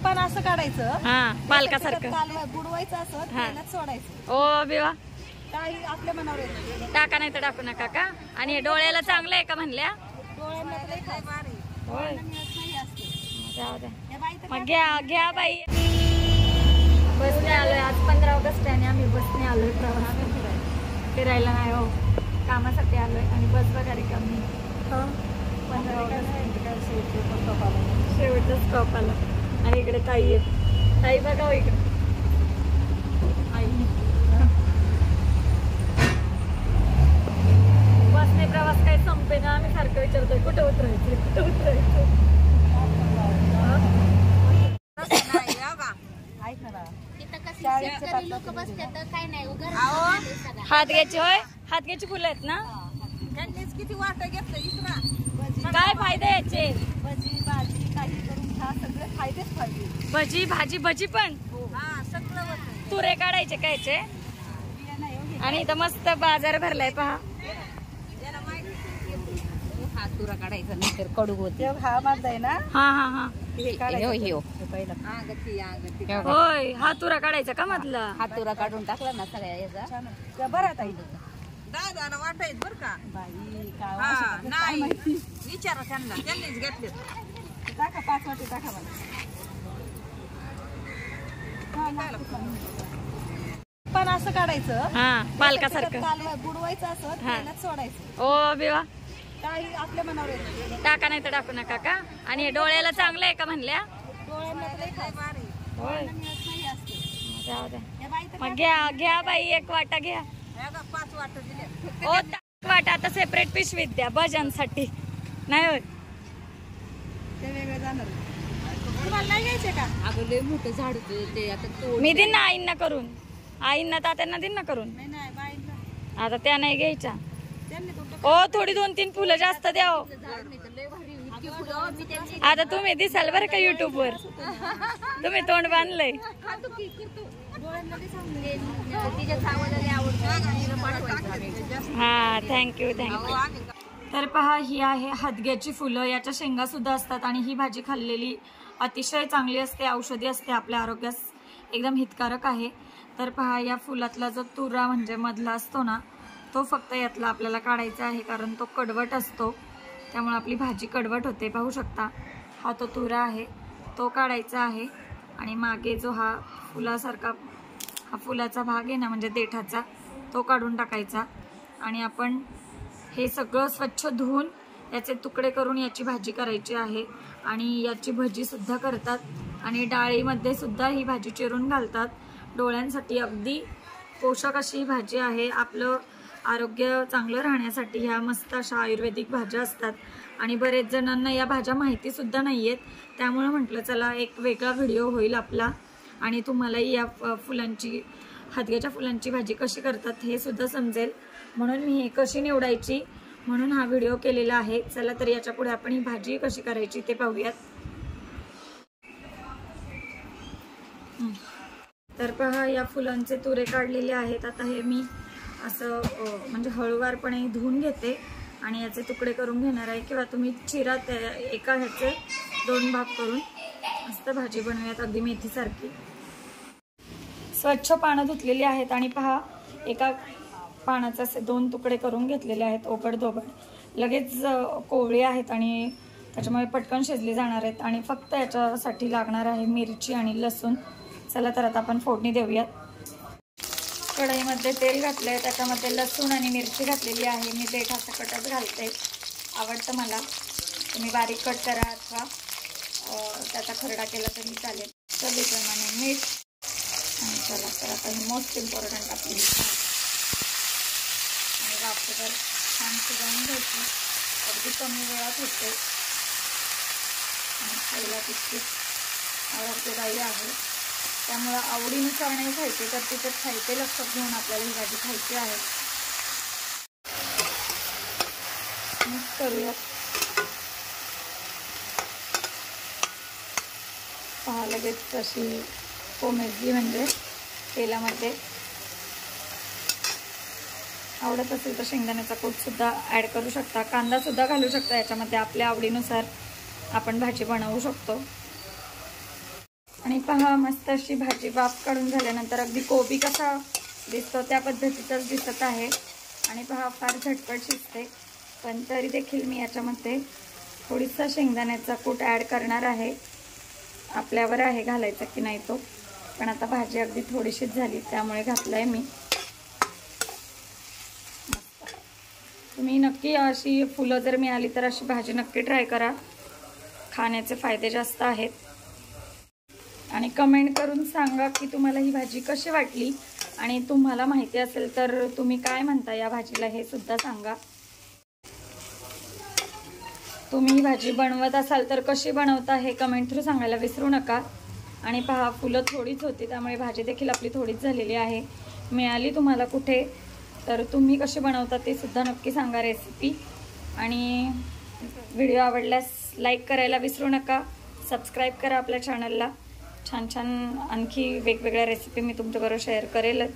पण असं काढायचं पालकासारखं बुडवायचं असं तेलात सोडायचं. ओ बिवा काही आपल्या मनावर येतं. टाका नाही तर टाकू नका का. आणि डोळ्याला चांगलं आहे का म्हणल्या. डोळ्यांना लय भारी. होय नाही असते. जाऊ द्या या बाई तर मग घ्या बाई. बसने आलोय आज 15 ऑगस्ट आहे आणि आम्ही बसने आलोय प्रवास फिरायला नाही हो कामासाठी आलोय. आणि बस बघा रिकामी. 15 ऑगस्ट शेवटचा स्टॉप आला. आणि इकडे ताई आहे. ताई बघा हो इकडे आई. बसने प्रवास काही संपे ना. आम्ही सारखं विचारतोय कुठे उतरायचं कुठे उतरायचं. हात घ्यायचे होय. हात घ्यायची फुलं आहेत ना. किती वाट घेतलं. काय फायदे याचे. भजी भाजी काही करून खा. सगळे फायदेच फायदे. भजी भाजी भजी पण सगळं तुरे काढायचे कायचे. आणि इथं मस्त बाजार भरलाय पहा. तुरा काढायचा नाही तर कडू होते. हा माझा आहे ना. हा होय हा तुरा काढायचा का मधला. हा तुरा काढून टाकला ना सगळ्या याचा बरं ताई. दादाला वाटायच बर का बाई. नाही विचारा त्यांना. त्यांनीच घेतले. टाका 5 वाटी टाका मला. पण असं काढायचं पालकासारखं बुडवायचं असं तेलात सोडायचं. ओ बिवा काही आपल्या मनावर येतं. टाका नाही तर टाकू नका का. आणि डोळ्याला चांगलं आहे का म्हणल्या. डोळ्यांना लय भारी. होय नाही असते. जाऊ द्या मग घ्या बाई. 1 वाटा घ्या. 5 वाटा दिले. ओ वाटा आता सेपरेट पिशवीत द्या भजांसाठी नाही होय. ते वेगळं जाणार. तुम्हाला नाही घ्यायचे का. अगं लय मोठं झाड ते आता मी दिन ना आईंना करून. आईंना तात्यांना दिन ना करून. नाही बाईंना आता त्या नाही घ्यायच्या. त्यांनी ओ थोडी 2-3 फुलं जास्त द्या. आता तुम्ही दिसाल बरं का युट्यूब वर. तुम्ही तोंड बांधलंय. हा थँक्यू. तर पहा ही आहे हदग्याची फुलं. याच्या शेंगा सुद्धा असतात. आणि ही भाजी खाल्लेली अतिशय चांगली असते. औषधी असते. आपल्या आरोग्यास एकदम हितकारक आहे. तर पहा या फुलातला जो तुरा म्हणजे मधला असतो ना तो फक्त यातला आपल्याला काढायचा आहे. कारण तो कडवट असतो. त्यामुळे आपली भाजी कडवट होते. पाहू शकता हा तो तुरा आहे तो काढायचा आहे. आणि मागे जो हा फुलासारखा हा फुलाचा भाग आहे ना म्हणजे देठाचा तो काढून टाकायचा. आणि आपण हे सगळं स्वच्छ धुवून याचे तुकडे करून याची भाजी करायची आहे. आणि याची भजीसुद्धा करतात. आणि डाळीमध्ये सुद्धा ही भाजी चिरून घालतात. डोळ्यांसाठी अगदी पोषक अशी ही भाजी आहे. आपलं आरोग्य चांगलं राहण्यासाठी ह्या मस्त अशा आयुर्वेदिक भाज्या असतात. आणि बरेच जणांना या भाज्या माहितीसुद्धा नाही आहेत. त्यामुळे म्हटलं चला एक वेगळा व्हिडिओ होईल आपला. आणि तुम्हालाही या फुलांची हदग्याच्या फुलांची भाजी कशी करतात हे सुद्धा समजेल. म्हणून मी हे कशी निवडायची म्हणून हा व्हिडिओ केलेला आहे. चला तर याच्या पुढे आपण ही भाजी कशी करायची ते पाहूयात. तर पहा या फुलांचे तुरे काढलेले आहेत. आता हे मी असं म्हणजे हळूवारपणे धुवून घेते. आणि याचे तुकडे करून घेणार आहे. किंवा तुम्ही चिरा एका ह्याचे 2 भाग करून मस्त भाजी बनवूयात अगदी मेथीसारखी. स्वच्छ पानं धुतलेली आहेत. आणि पहा एका पानाचे असे 2 तुकडे करून घेतलेले आहेत ओबडधोबड. लगेच कोवळी आहेत आणि त्याच्यामुळे पटकन शिजली जाणार आहेत. आणि फक्त याच्यासाठी लागणार आहे मिरची आणि लसूण. चला तर आता आपण फोडणी देऊयात. कढईमध्ये तेल घातलं आहे. त्याच्यामध्ये लसूण आणि मिरची घातलेली आहे. मी देठासकटच घालते. आवडतं मला. तुम्ही बारीक कट करा अथवा त्याचा खरडा केला तरी चालेल. चवीप्रमाणे मीठ. आणि चला तर आता ही मोस्ट इम्पॉर्टंट आपली आणि वाफेवर छान शिजवून घ्यायची. अगदी कमी वेळात होते. आणि खायला तितकीच आरोग्यदायी आहे. त्यामुळं आवडीनुसार नाही खायचे तर तिथे खायचे लक्षात घेऊन आपल्याला ही भाजी खायची आहे. मिक्स करूया. पहा लगेच अशी कोमेजली म्हणजे तेलामध्ये. आवडत असेल तर शेंगदाण्याचा कूटसुद्धा ॲड करू शकता. कांदासुद्धा घालू शकता याच्यामध्ये. आपल्या आवडीनुसार आपण भाजी बनवू शकतो. आणि पहा मस्त अशी भाजी वाफ काढून झाल्यानंतर अगदी कोबी कसा दिसतो त्या पद्धतीचाच दिसत आहे. आणि पहा फार झटपट शिजते, पण तरी देखील मी याच्यामध्ये थोडीसा शेंगदाण्याचा कूट ॲड करणार आहे. आपल्यावर आहे घालायचा की नाही तो, पण आता भाजी अगदी थोडीशीच झाली त्यामुळे घातलंय मी. तुम्ही नक्की अशी फुलं जर मिळाली तर अशी भाजी नक्की ट्राय करा, खाण्याचे फायदे जास्त आहेत. आणि कमेंट करून सांगा की तुम्हाला ही भाजी कशी वाटली, आणि तुम्हाला माहिती असेल तर तुम्ही काय म्हणता या भाजीला हे सुद्धा सांगा. तुम्ही ही भाजी बनवत असाल तर कशी बनवता हे कमेंट थ्रू सांगायला विसरू नका. आणि पहा फुलं थोडीच होती त्यामुळे भाजी देखील आपली थोडीच झालेली आहे. मिळाली तुम्हाला कुठे तर तुम्ही कशी बनवता ते सुद्धा नक्की सांगा रेसिपी. आणि व्हिडिओ आवडल्यास लाईक करायला विसरू नका, सबस्क्राईब करा आपल्या चॅनलला. छान छान आणखी वेगवेगळ्या रेसिपी मी तुमच्याबरोबर शेअर करेलच.